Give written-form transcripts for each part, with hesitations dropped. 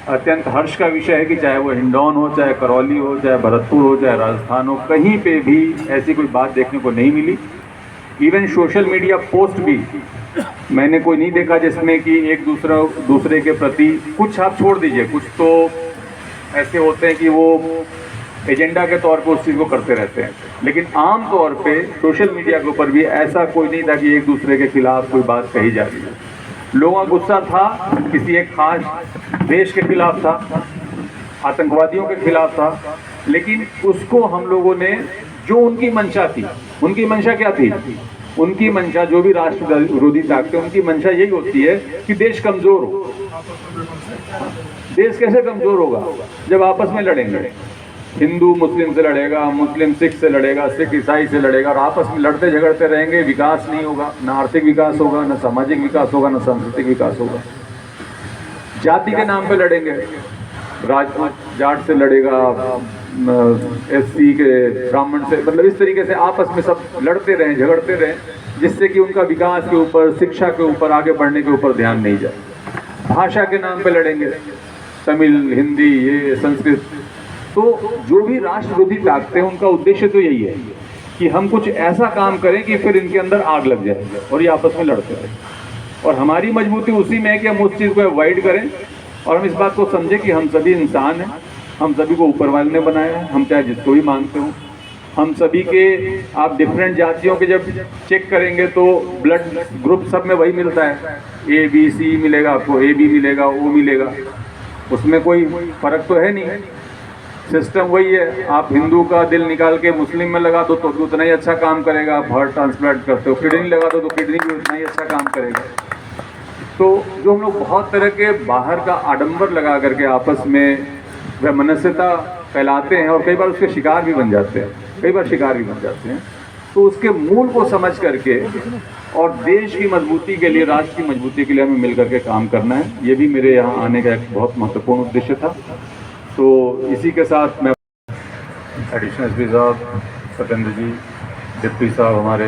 अत्यंत हर्ष का विषय है कि चाहे वो हिंडौन हो, चाहे करौली हो, चाहे भरतपुर हो, चाहे राजस्थान हो, कहीं पे भी ऐसी कोई बात देखने को नहीं मिली। इवन सोशल मीडिया पोस्ट भी मैंने कोई नहीं देखा जिसमें कि एक दूसरे के प्रति, कुछ आप छोड़ दीजिए, कुछ तो ऐसे होते हैं कि वो एजेंडा के तौर पर उस चीज़ को करते रहते हैं, लेकिन आम तौर पे सोशल मीडिया के ऊपर भी ऐसा कोई नहीं था कि एक दूसरे के खिलाफ कोई बात कही जा रही है। लोगों का गुस्सा था किसी एक खास देश के खिलाफ था, आतंकवादियों के खिलाफ था, लेकिन उसको हम लोगों ने, जो उनकी मंशा थी, उनकी मंशा क्या थी? उनकी मंशा, जो भी राष्ट्र विरोधी ताकतें, उनकी मंशा यही होती है कि देश कमजोर हो। देश कैसे कमजोर होगा? जब आपस में लड़ेंगे। हिंदू मुस्लिम से लड़ेगा, मुस्लिम सिख से लड़ेगा, सिख ईसाई से लड़ेगा, और आपस में लड़ते झगड़ते रहेंगे, विकास नहीं होगा, ना आर्थिक विकास होगा, ना सामाजिक विकास होगा, ना सांस्कृतिक विकास होगा। जाति के नाम पे लड़ेंगे, राजपूत जाट से लड़ेगा, एससी के ब्राह्मण से, मतलब इस तरीके से आपस में सब लड़ते रहें, झगड़ते रहें, जिससे कि उनका विकास के ऊपर, शिक्षा के ऊपर, आगे बढ़ने के ऊपर ध्यान नहीं जाए। भाषा के नाम पे लड़ेंगे, तमिल, हिंदी, ये संस्कृत। तो जो भी राष्ट्र विरोधी ताकतें, उनका उद्देश्य तो यही है कि हम कुछ ऐसा काम करें कि फिर इनके अंदर आग लग जाए और ये आपस में लड़ते रहें। और हमारी मजबूती उसी में है कि हम उस चीज़ को अवॉइड करें और हम इस बात को समझें कि हम सभी इंसान हैं, हम सभी को ऊपर वाले ने बनाया है, हम चाहे जिसको भी मानते हो। हम सभी के, आप डिफरेंट जातियों के जब चेक करेंगे तो ब्लड ग्रुप सब में वही मिलता है, ABC मिलेगा आपको, AB मिलेगा, O मिलेगा, उसमें कोई फर्क तो है नहीं। सिस्टम वही है। आप हिंदू का दिल निकाल के मुस्लिम में लगा दो तो भी उतना ही अच्छा काम करेगा। आप हार्ट ट्रांसप्लांट करते हो, किडनी लगा दो तो किडनी भी उतना ही अच्छा काम करेगा। तो जो हम लोग बहुत तरह के बाहर का आडंबर लगा करके आपस में वह मनस्यता फैलाते हैं और कई बार उसके शिकार भी बन जाते हैं, तो उसके मूल को समझ करके और देश की मजबूती के लिए, राष्ट्र की मजबूती के लिए हमें मिल करके काम करना है। ये भी मेरे यहाँ आने का एक बहुत महत्वपूर्ण उद्देश्य था। तो इसी के साथ मैं एडिशनल एसपी साहब सत्येंद्र जी, डिप्टी साहब हमारे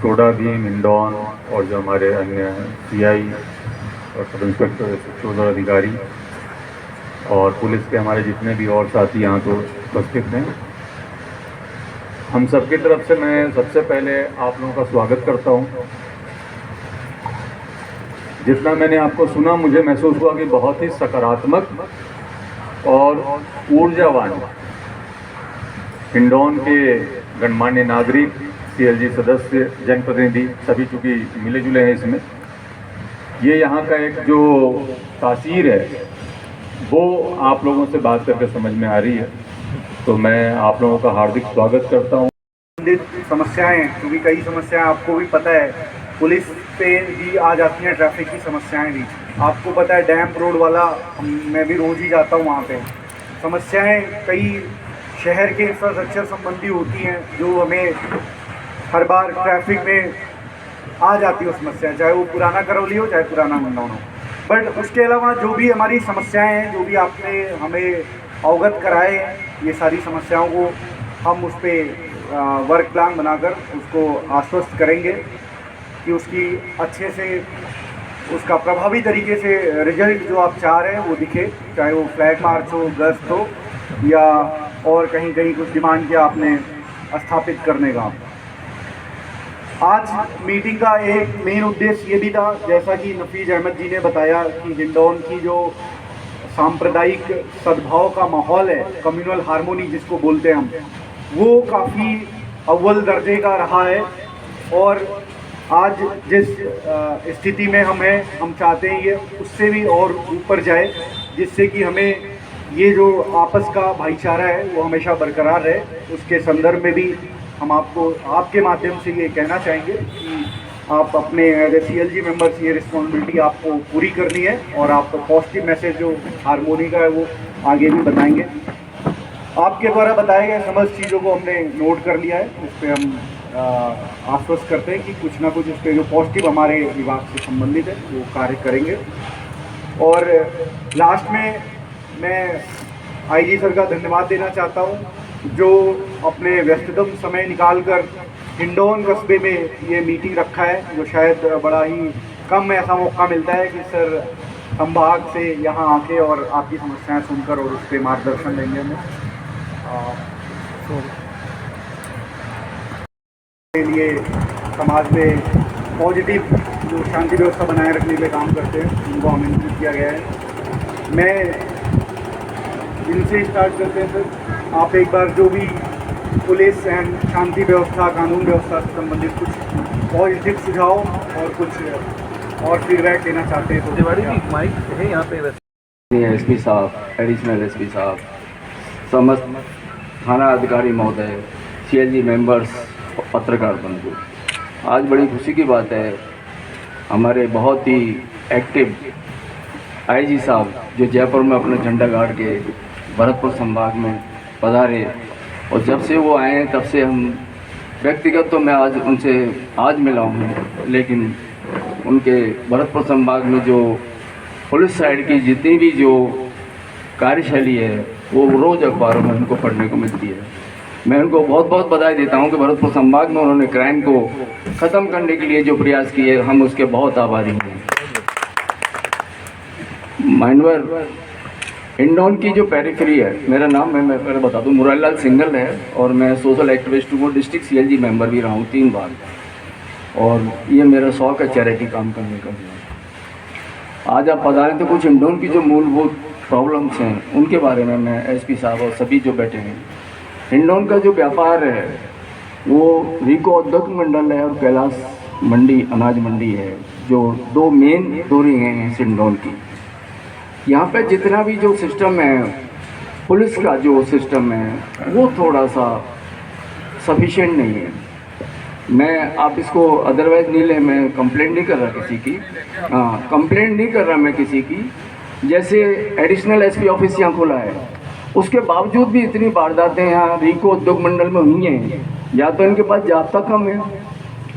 टोडा भीम, हिंडौन, और जो हमारे अन्य CI और सब इंस्पेक्टर, चौधरी अधिकारी और पुलिस के हमारे जितने भी और साथी यहाँ तो उपस्थित हैं, हम सबकी तरफ से मैं सबसे पहले आप लोगों का स्वागत करता हूँ। जितना मैंने आपको सुना, मुझे महसूस हुआ कि बहुत ही सकारात्मक और ऊर्जावान हिंडौन के गणमान्य नागरिक, CLG सदस्य, जनप्रतिनिधि सभी चूँकि मिले जुले हैं इसमें, ये यहाँ का एक जो तासीर है वो आप लोगों से बात करके समझ में आ रही है। तो मैं आप लोगों का हार्दिक स्वागत करता हूँ। समस्याएं, क्योंकि कई समस्याएं आपको भी पता है, पुलिस पे भी आ जाती हैं, ट्रैफिक की समस्याएं भी आपको पता है, डैम रोड वाला मैं भी रोज़ ही जाता हूँ वहाँ पे। समस्याएं कई शहर के इंफ्रास्ट्रक्चर संबंधी होती हैं जो हमें हर बार ट्रैफिक में आ जाती है समस्याएं, चाहे वो पुराना करौली हो, चाहे पुराना हिंडौन हो। बट उसके अलावा जो भी हमारी समस्याएं हैं, जो भी आपने हमें अवगत कराए हैं, ये सारी समस्याओं को हम उस पर वर्क प्लान बनाकर उसको आश्वस्त करेंगे कि उसकी अच्छे से, उसका प्रभावी तरीके से रिजल्ट जो आप चाह रहे हैं वो दिखे, चाहे वो फ्लैग मार्च हो, गश्त हो, या और कहीं कहीं कुछ डिमांड किया आपने स्थापित करने का। आज मीटिंग का एक मेन उद्देश्य ये भी था, जैसा कि नफीज अहमद जी ने बताया, कि हिंडौन की जो सांप्रदायिक सद्भाव का माहौल है, कम्युनल हार्मोनी जिसको बोलते हैं हम, वो काफ़ी अव्वल दर्जे का रहा है। और आज जिस स्थिति में हम हैं, हम चाहते हैं ये उससे भी और ऊपर जाए, जिससे कि हमें ये जो आपस का भाईचारा है वो हमेशा बरकरार रहे। उसके संदर्भ में भी हम आपको, आपके माध्यम से ये कहना चाहेंगे कि आप अपने एज ए CLG मेंबर्स ये रिस्पॉन्सिबिलिटी आपको पूरी करनी है, और आप पॉजिटिव मैसेज जो हारमोनी का है वो आगे भी बताएंगे। आपके द्वारा बताए गए समस्त चीज़ों को हमने नोट कर लिया है, उस पर हम आश्वस्त करते हैं कि कुछ ना कुछ उस पर जो पॉजिटिव हमारे विभाग से संबंधित है वो कार्य करेंगे। और लास्ट में मैं IG सर का धन्यवाद देना चाहता हूँ, जो अपने व्यस्ततम समय निकालकर हिंडौन कस्बे में ये मीटिंग रखा है, जो शायद बड़ा ही कम ऐसा मौका मिलता है कि सर संभाग से यहाँ आके और आपकी समस्याएं सुनकर और उस पर मार्गदर्शन देंगे हमें के लिए समाज में पॉजिटिव जो शांति व्यवस्था बनाए रखने के लिए काम करते हैं उनको आमंत्रित किया गया है। मैं इनसे स्टार्ट करते हैं सर, आप एक बार जो भी पुलिस एंड शांति व्यवस्था कानून व्यवस्था से संबंधित कुछ पॉजिटिव सुझाव और कुछ और फीडबैक देना चाहते हैं तो तिवारी जी माइक है यहाँ पे। एसपी साहब, एडिशनल एसपी साहब, समस्त थाना अधिकारी महोदय, सीएलजी मेंबर्स, पत्रकार बंधु, आज बड़ी खुशी की बात है, हमारे बहुत ही एक्टिव आईजी साहब जो जयपुर में अपना झंडा गाड़ के भरतपुर संभाग में पधारे, और जब से वो आए तब से हम व्यक्तिगत तो मैं आज उनसे आज मिला हूँ, लेकिन उनके भरतपुर संभाग में जो पुलिस साइड की जितनी भी जो कार्यशैली है वो रोज़ अखबारों में उनको पढ़ने को मिलती है। मैं उनको बहुत बहुत बधाई देता हूं कि भरतपुर संभाग में उन्होंने क्राइम को ख़त्म करने के लिए जो प्रयास किए, हम उसके बहुत आभारी हैं। माइनवर हिंडौन की जो पेरिफेरी है, मेरा नाम मैं पहले बता दूं, मुरारीलाल सिंघल है और मैं सोशल एक्टिविस्ट हूँ, डिस्ट्रिक्ट सीएलजी मेंबर भी रहा हूँ 3 बार, और ये मेरा शौक़ है चैरिटी काम करने का। आज आप पधारें तो कुछ हिंडौन की जो मूलभूत प्रॉब्लम्स हैं उनके बारे में मैं एसपी साहब और सभी जो बैठे हैं, हिंडौन का जो व्यापार है वो रीको औद्योगिक मंडल है और कैलाश मंडी अनाज मंडी है, जो 2 मेन डोरी हैं हिंडौन की। यहाँ पे जितना भी जो सिस्टम है, पुलिस का जो सिस्टम है वो थोड़ा सा सफिशिएंट नहीं है। मैं आप इसको अदरवाइज नहीं ले, मैं कंप्लेंट नहीं कर रहा किसी की, कंप्लेंट नहीं कर रहा मैं किसी की। जैसे एडिशनल एसपी ऑफिस यहाँ खुला है, उसके बावजूद भी इतनी वारदातें यहाँ रीको उद्योग मंडल में हुई हैं, या तो इनके पास जाब्ता कम है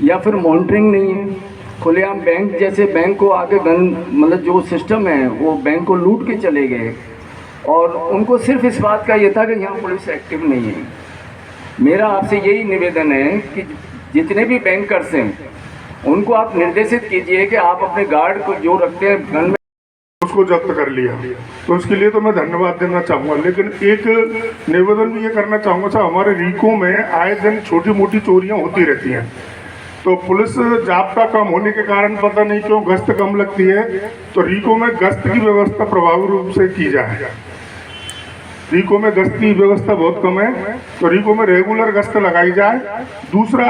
या फिर मॉनिटरिंग नहीं है। खुलेआम बैंक जैसे बैंक को आके मतलब जो सिस्टम है वो बैंक को लूट के चले गए, और उनको सिर्फ इस बात का ये था कि यहाँ पुलिस एक्टिव नहीं है। मेरा आपसे यही निवेदन है कि जितने भी बैंकर्स हैं उनको आप निर्देशित कीजिए कि आप अपने गार्ड को जो रखते हैं गन में उसको जब्त कर लिया, तो उसके लिए तो मैं धन्यवाद देना चाहूँगा। लेकिन एक निवेदन भी ये करना चाहूँगा साहब, हमारे रीको में आए दिन छोटी मोटी चोरियाँ होती रहती हैं, तो पुलिस जाब्ता कम होने के कारण पता नहीं क्यों गश्त कम लगती है, तो रीको में गश्त की व्यवस्था प्रभावी रूप से की जाए। रीको में गश्त की व्यवस्था बहुत कम है, तो रीको में रेगुलर गश्त लगाई जाए। दूसरा,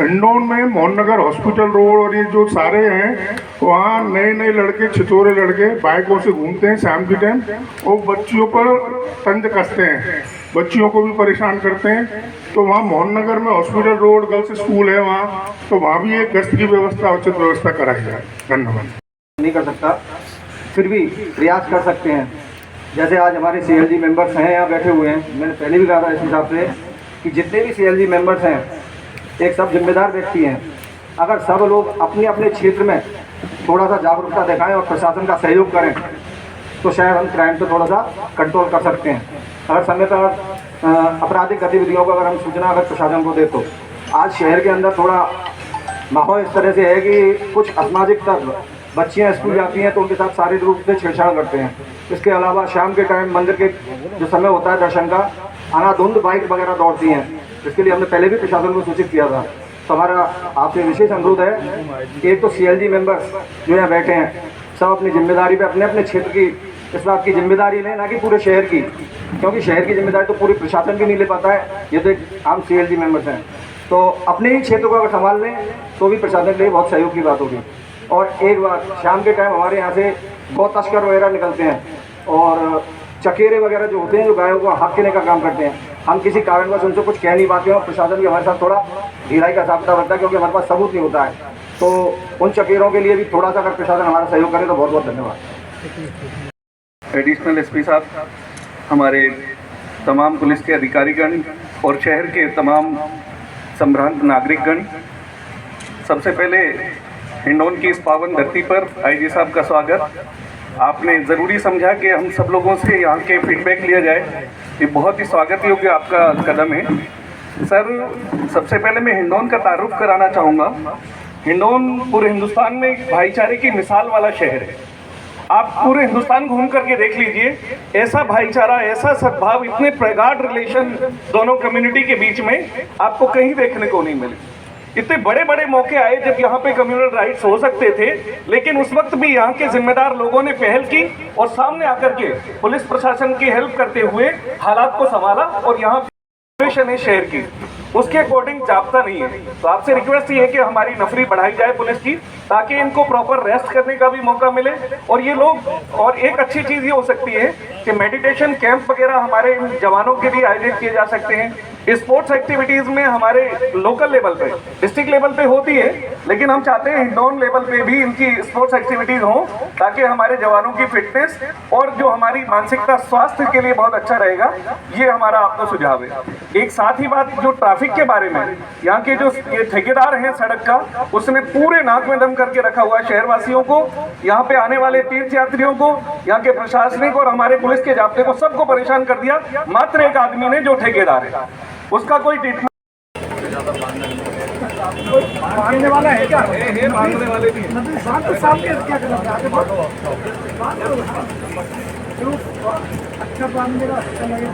हिंडौन में मोहननगर हॉस्पिटल रोड और ये जो सारे हैं वहाँ नए नए लड़के, छिछोरे लड़के बाइकों से घूमते हैं शाम के टाइम और बच्चियों पर तंज कसते हैं, बच्चियों को भी परेशान करते हैं। तो वहाँ मोहननगर में हॉस्पिटल रोड गर्ल्स स्कूल है वहाँ, तो वहाँ भी एक गश्त की व्यवस्था, उचित व्यवस्था कराई जाए। धन्यवाद। नहीं कर सकता, फिर भी प्रयास कर सकते हैं। जैसे आज हमारे सीएलजी मेंबर्स हैं यहाँ बैठे हुए हैं, मैंने पहले भी कहा था इस हिसाब से कि जितने भी सीएलजी मेंबर्स हैं एक सब जिम्मेदार व्यक्ति हैं। अगर सब लोग अपने अपने क्षेत्र में थोड़ा सा जागरूकता दिखाएं और प्रशासन का सहयोग करें तो शायद हम क्राइम को थोड़ा सा कंट्रोल कर सकते हैं। अगर समय पर आपराधिक गतिविधियों को अगर हम सूचना अगर प्रशासन को दे, तो आज शहर के अंदर थोड़ा माहौल इस तरह से है कि कुछ असामाजिक तत्व, बच्चियाँ स्कूल जाती हैं तो उनके साथ शारीरिक रूप से छेड़छाड़ करते हैं। इसके अलावा शाम के टाइम मंदिर के जो समय होता है दर्शन का, अनाधुंध बाइक वगैरह दौड़ती हैं, इसके लिए हमने पहले भी प्रशासन को सूचित किया था। तो हमारा आपसे विशेष अनुरोध है कि एक तो सीएलजी मेंबर्स जो यहाँ बैठे हैं सब अपनी जिम्मेदारी पे अपने अपने क्षेत्र की इस बात की जिम्मेदारी लें, ना कि पूरे शहर की, क्योंकि शहर की जिम्मेदारी तो पूरी प्रशासन भी नहीं ले पाता है, ये तो एक आम सीएलजी मेंबर्स हैं। तो अपने ही क्षेत्र को अगर संभाल लें तो भी प्रशासन के लिए बहुत सहयोग की बात होगी। और एक बात, शाम के टाइम हमारे यहाँ से गौ तस्कर वगैरह निकलते हैं और चकेरे वगैरह जो होते हैं जो गायों को हड़पने का काम करते हैं, हम किसी कारणवश उनसे कुछ कह नहीं पाते हैं और प्रशासन भी हमारे साथ थोड़ा ढिलाई का साबिता बनता है क्योंकि हमारे पास सबूत नहीं होता है। तो उन चकेरों के लिए भी थोड़ा सा अगर प्रशासन हमारा सहयोग करे तो बहुत बहुत धन्यवाद। एडिशनल एसपी साहब, हमारे तमाम पुलिस के अधिकारीगण और शहर के तमाम संभ्रांत नागरिकगण, सबसे पहले हिंडौन की इस पावन धरती पर आईजी साहब का स्वागत। आपने ज़रूरी समझा कि हम सब लोगों से यहाँ के फीडबैक लिया जाए, ये बहुत ही स्वागत योग्य आपका कदम है। सर, सबसे पहले मैं हिंडौन का तारुफ कराना चाहूँगा। हिंडौन पूरे हिंदुस्तान में एक भाईचारे की मिसाल वाला शहर है। आप पूरे हिंदुस्तान घूम करके देख लीजिए, ऐसा भाईचारा, ऐसा सद्भाव, इतने प्रगाढ़ रिलेशन दोनों कम्युनिटी के बीच में आपको कहीं देखने को नहीं मिले। इतने बड़े बड़े मौके आए जब यहाँ पे कम्युनल राइट्स हो सकते थे, लेकिन उस वक्त भी यहाँ के जिम्मेदार लोगों ने पहल की और सामने आकर के पुलिस प्रशासन की हेल्प करते हुए हालात को संभाला और यहाँ सिचुएशन है शहर की, उसके अकॉर्डिंग जाब्ता नहीं है। तो आपसे रिक्वेस्ट ये है कि हमारी नफरी बढ़ाई जाए पुलिस की, ताकि इनको प्रॉपर रेस्ट करने का भी मौका मिले और ये लोग, और एक अच्छी चीज़ ये हो सकती है कि मेडिटेशन कैंप वगैरह हमारे जवानों के लिए आयोजित किए जा सकते हैं। स्पोर्ट्स एक्टिविटीज़ में हमारे लोकल लेवल पे, डिस्ट्रिक्ट लेवल पे होती है, लेकिन हम चाहते हैं हिंडौन लेवल पे भी इनकी स्पोर्ट्स एक्टिविटीज़ हों, ताकि हमारे जवानों की फिटनेस और जो हमारी मानसिकता स्वास्थ्य के लिए बहुत अच्छा रहेगा। ये हमारा आपको सुझाव है। एक साथ ही बात जो ट्रैफिक के बारे में, यहाँ के जो ये ठेकेदार हैं सड़क का, उसने पूरे नाक में दम करके रखा हुआ है शहरवासियों को, यहाँ पे आने वाले तीर्थ यात्रियों को, यहाँ के प्रशासनिक और हमारे पुलिस के जाब्ते को, सबको परेशान कर दिया। मात्र एक आदमी ने, जो ठेकेदार है, उसका कोई ट्रीटमेंट मारने वाला है क्या? मारने वाले भी अच्छा बांध देगा, अच्छा लगेगा।